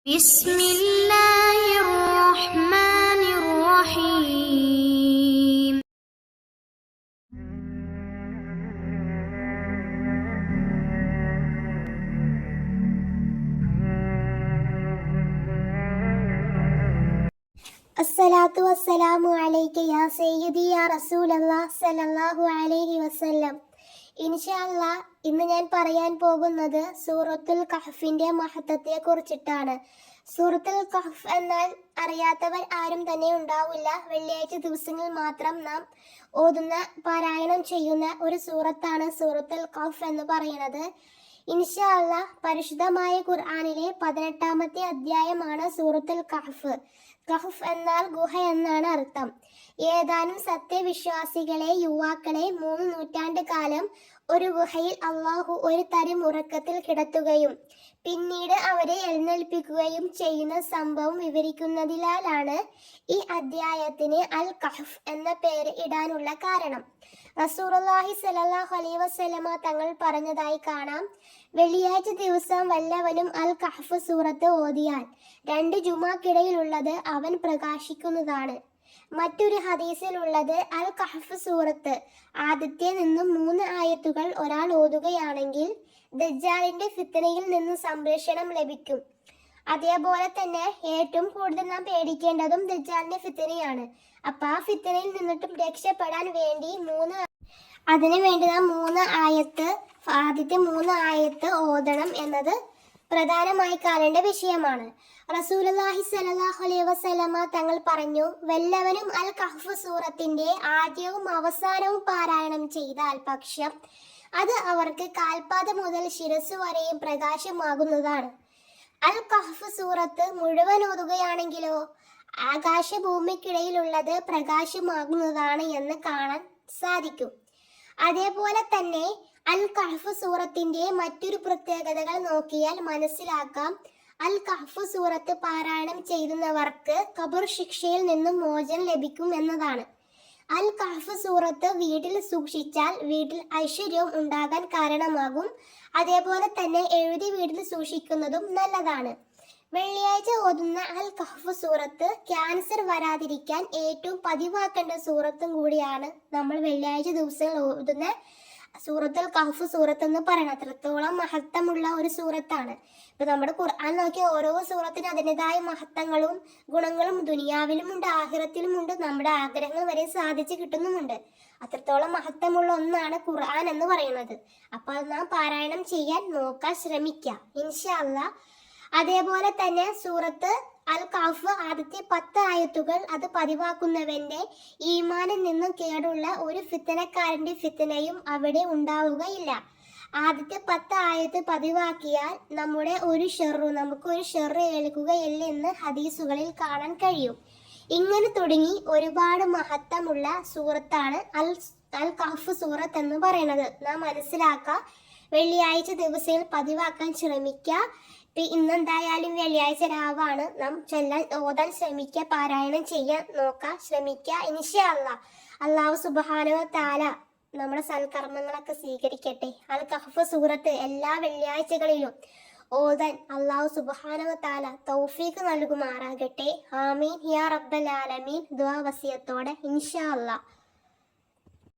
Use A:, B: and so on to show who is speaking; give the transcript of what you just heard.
A: بسم الله الرحمن الرحيم.
B: അസ്സലാത്തു വസ്സലാമു അലൈക യാ സയ്യിദി യാ റസൂലല്ലാഹ് സല്ലല്ലാഹു അലൈഹി വസല്ലം. ഇൻഷാ അല്ലാഹ് ഇന്ന് ഞാൻ പറയാൻ പോകുന്നത് സൂറത്തുൽ കഹ്ഫിന്റെ മഹത്വത്തെ കുറിച്ചിട്ടാണ്. സൂറത്തുൽ കഹ്ഫ് എന്നാൽ അറിയാത്തവർ ആരും തന്നെ ഉണ്ടാവില്ല. വെള്ളിയാഴ്ച ദിവസങ്ങളിൽ മാത്രം നാം ഓതുന്ന പാരായണം ചെയ്യുന്ന ഒരു സൂറത്താണ് സൂറത്തുൽ കഹ്ഫ് എന്ന് പറയുന്നത്. ഇൻഷാ അല്ലാഹ് പരിശുദ്ധമായ ഖുർആനിലെ 18-ാമത്തെ അധ്യായമാണ് സൂറത്തുൽ കഹ്ഫ്. കഹ്ഫ് എന്നാൽ ഗുഹ എന്നാണ് അർത്ഥം. ഏതാനും സത്യവിശ്വാസികളെ യുവാക്കളെ 3 നൂറ്റാണ്ട് കാലം ഒരു ഗുഹയിൽ അള്ളാഹു ഒരു തരം ഉറക്കത്തിൽ കിടത്തുകയും പിന്നീട് അവരെ എഴുന്നേൽപ്പിക്കുകയും ചെയ്യുന്ന സംഭവം വിവരിക്കുന്നതിനാലാണ് ഈ അധ്യായത്തിന് അൽ കഹ്ഫ് എന്ന പേര് ഇടാനുള്ള കാരണം. റസൂലുള്ളാഹി സ്വല്ലല്ലാഹു അലൈഹി വസല്ലമ തങ്ങൾ പറഞ്ഞതായി കാണാം, വെള്ളിയാഴ്ച ദിവസം വല്ലവനും അൽ കഹ്ഫ് സൂറത്ത് ഓതിയാൽ 2 ജുമാക്കിടയിലുള്ളത് അവൻ പ്രകാശിക്കുന്നതാണ്. മറ്റൊരു ഹദീസിലുള്ളത് അൽ കഹ്ഫ് സൂറത്ത് ആദ്യത്തെ നിന്നും 3 ആയത്തുകൾ ഒരാൾ ഓതുകയാണെങ്കിൽ ദജ്ജാലിന്റെ ഫിത്നയിൽ നിന്ന് സംരക്ഷണം ലഭിക്കും. അതേപോലെ തന്നെ ഏറ്റവും കൂടുതൽ നാം പേടിക്കേണ്ടതും ദജ്ജാലിന്റെ ഫിത്നയാണ്. അപ്പൊ ആ ഫിത്നയിൽ നിന്നിട്ടും രക്ഷപ്പെടാൻ വേണ്ടി അതിനുവേണ്ടി നാം 3 ആയത്ത് ആദ്യത്തെ 3 ആയത്ത് ഓതണം എന്നത് പ്രധാനമായി കാണേണ്ട വിഷയമാണ്. റസൂലുള്ളാഹി സ്വല്ലല്ലാഹു അലൈഹി വസല്ലമ തങ്ങൾ പറഞ്ഞു, വല്ലവനും അൽ കഹ്ഫ് സൂറത്തിന്റെ ആദ്യവും അവസാനവും പാരായണം ചെയ്താൽ പക്ഷം അത് അവർക്ക് കാൽപാദം മുതൽ ശിരസ് വരെയും പ്രകാശമാകുന്നതാണ്. അൽ കഹ്ഫ് സൂറത്ത് മുഴുവൻ ഓതുകയാണെങ്കിലോ ആകാശഭൂമിക്കിടയിലുള്ളത് പ്രകാശമാകുന്നതാണ് എന്ന് കാണാൻ സാധിക്കും. അതേപോലെ തന്നെ അൽ കഹ്ഫ് സൂറത്തിന്റെ മറ്റൊരു പ്രത്യേകതകൾ നോക്കിയാൽ മനസ്സിലാക്കാം. അൽ കഹ്ഫ് സൂറത്ത് പാരായണം ചെയ്യുന്നവർക്ക് ഖബർ ശിക്ഷയിൽ നിന്നും മോചനം ലഭിക്കും എന്നതാണ്. അൽ കഹ്ഫ് സൂറത്ത് വീട്ടിൽ സൂക്ഷിച്ചാൽ വീട്ടിൽ ഐശ്വര്യവും ഉണ്ടാകാൻ കാരണമാകും. അതേപോലെ തന്നെ എഴുതി വീട്ടിൽ സൂക്ഷിക്കുന്നതും നല്ലതാണ്. വെള്ളിയാഴ്ച ഓതുന്ന അൽ കഹ്ഫ് സൂറത്ത് ക്യാൻസർ വരാതിരിക്കാൻ ഏറ്റവും പതിവാക്കേണ്ട സൂറത്തും കൂടിയാണ് നമ്മൾ വെള്ളിയാഴ്ച ദിവസങ്ങൾ ഓതുന്ന സൂറത്തുൽ കഹ്ഫ് സൂറത്ത് എന്ന് പറയുന്നത്. അത്രത്തോളം മഹത്വമുള്ള ഒരു സൂറത്താണ്. ഇപ്പൊ നമ്മുടെ ഖുർആൻ നോക്കിയ ഓരോ സൂറത്തിനും അതിൻ്റെതായ മഹത്വങ്ങളും ഗുണങ്ങളും ദുനിയാവിലുമുണ്ട് ആഖിറത്തിലുമുണ്ട്. നമ്മുടെ ആഗ്രഹങ്ങൾ വരെ സാധിച്ചു കിട്ടുന്നുമുണ്ട്. അത്രത്തോളം മഹത്വമുള്ള ഒന്നാണ് ഖുർആൻ എന്ന് പറയുന്നത്. അപ്പൊ അത് നാം പാരായണം ചെയ്യാൻ നോക്കാൻ ശ്രമിക്കാം ഇൻഷാ അല്ലാഹ്. അതേപോലെ തന്നെ സൂറത്ത് അൽ കഹ്ഫ് ആദ്യത്തെ 10 ആയത്തുകൾ അത് പതിവാക്കുന്നവന്റെ ഈമാനിൽ നിന്നും കേടുള്ള ഒരു ഫിത്തനക്കാരന്റെ ഫിത്തനയും അവിടെ ഉണ്ടാവുകയില്ല. ആദ്യത്തെ 10 ആയത്ത് പതിവാക്കിയാൽ നമുക്ക് ഒരു ഷെറ് ഏൽക്കുകയില്ല എന്ന് ഹദീസുകളിൽ കാണാൻ കഴിയും. ഇങ്ങനെ തുടങ്ങി ഒരുപാട് മഹത്വമുള്ള സൂറത്താണ് അൽ കഹ്ഫ് സൂറത്ത് എന്ന് പറയുന്നത്. നാം മനസ്സിലാക്കുക, വെള്ളിയാഴ്ച ദിവസങ്ങൾ പതിവാക്കാൻ ശ്രമിക്കുക. ഇന്നെന്തായാലും വെള്ളിയാഴ്ച രാവാണ്. നാം ഓതാൻ ശ്രമിക്കുക, പാരായണം ചെയ്യാൻ നോക്കാൻ ശ്രമിക്കുക ഇൻഷാ അല്ലാഹ്. അല്ലാഹു സുബ്ഹാനഹു വ തആല നമ്മുടെ സൽക്കർമ്മങ്ങളൊക്കെ സ്വീകരിക്കട്ടെ. അൽ കഹ്ഫ് സൂറത്ത് എല്ലാ വെള്ളിയാഴ്ചകളിലും ഓതാൻ അല്ലാഹു സുബ്ഹാനഹു വ തആല തൗഫീഖ് നൽകുമാറാകട്ടെ. ആമീൻ യാ റബ്ബൽ ആലമീൻ. ദുആ വസിയത്തോടെ ഇൻഷാ അല്ലാഹ്.